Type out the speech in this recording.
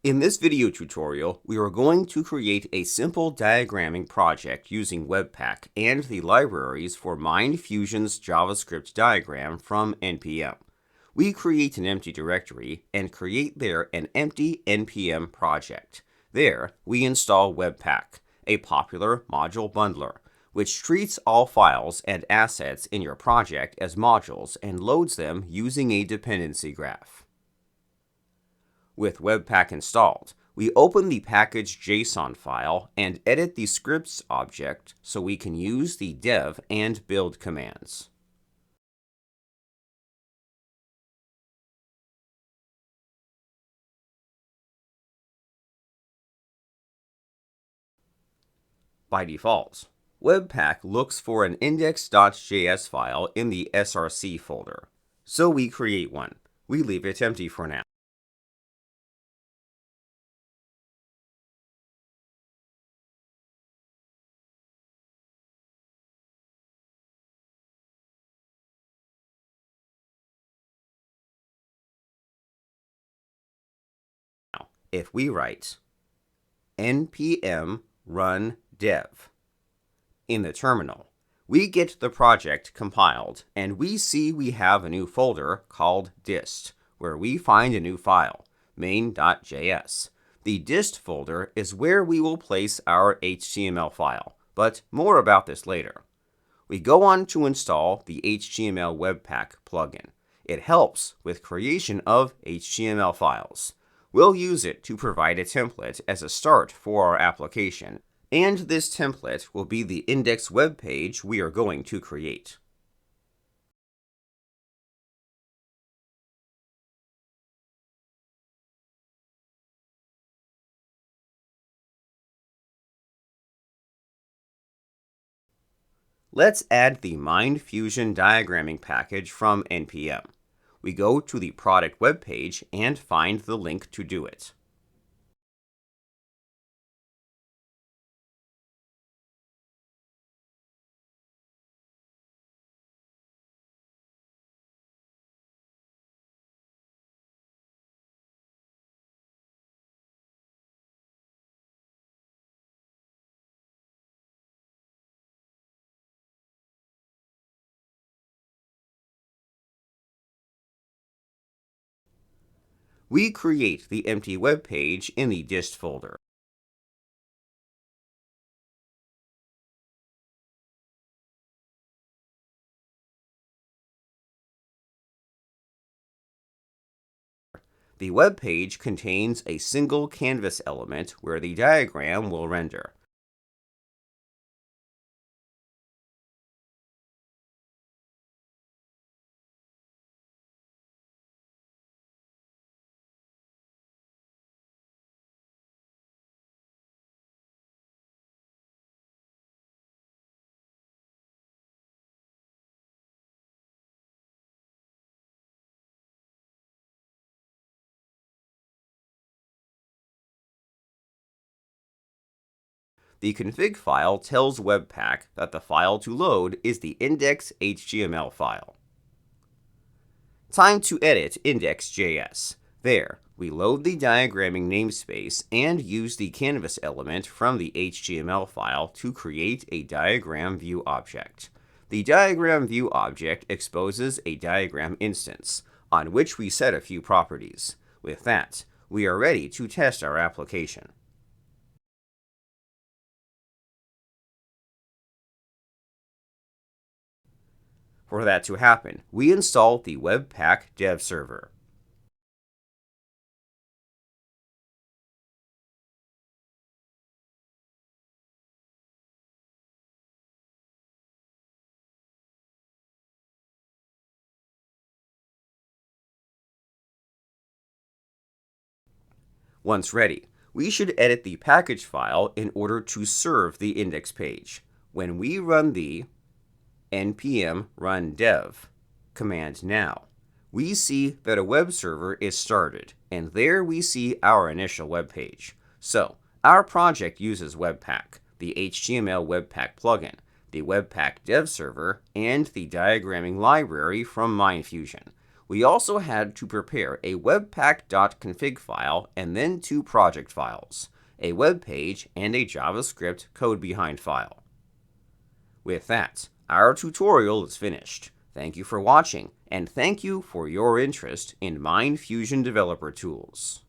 In this video tutorial, we are going to create a simple diagramming project using WebPack and the libraries for MindFusion's JavaScript diagram from npm. We create an empty directory and create there an empty npm project. There, we install WebPack, a popular module bundler, which treats all files and assets in your project as modules and loads them using a dependency graph. With WebPack installed, we open the package.json file and edit the scripts object so we can use the dev and build commands. By default, WebPack looks for an index.js file in the src folder, so we create one. We leave it empty for now. If we write npm run dev in the terminal, we get the project compiled and we see we have a new folder called dist, where we find a new file, main.js. The dist folder is where we will place our HTML file, but more about this later. We go on to install the HTML Webpack plugin. It helps with creation of HTML files. We'll use it to provide a template as a start for our application, and this template will be the index web page we are going to create. Let's add the MindFusion diagramming package from npm. We go to the product web page and find the link to do it. We create the empty web page in the dist folder. The web page contains a single canvas element where the diagram will render. The config file tells WebPack that the file to load is the index.html file. Time to edit index.js. There, we load the diagramming namespace and use the canvas element from the HTML file to create a diagram view object. The diagram view object exposes a diagram instance, on which we set a few properties. With that, we are ready to test our application. For that to happen, we install the WebPack dev server. Once ready, we should edit the package file in order to serve the index page. When we run the npm run dev command now, we see that a web server is started, and there we see our initial web page. So, our project uses WebPack, the HTML Webpack plugin, the WebPack dev server, and the diagramming library from MindFusion. We also had to prepare a webpack.config file and then 2 project files, a web page and a JavaScript code behind file. With that, our tutorial is finished. Thank you for watching, and thank you for your interest in MindFusion developer tools.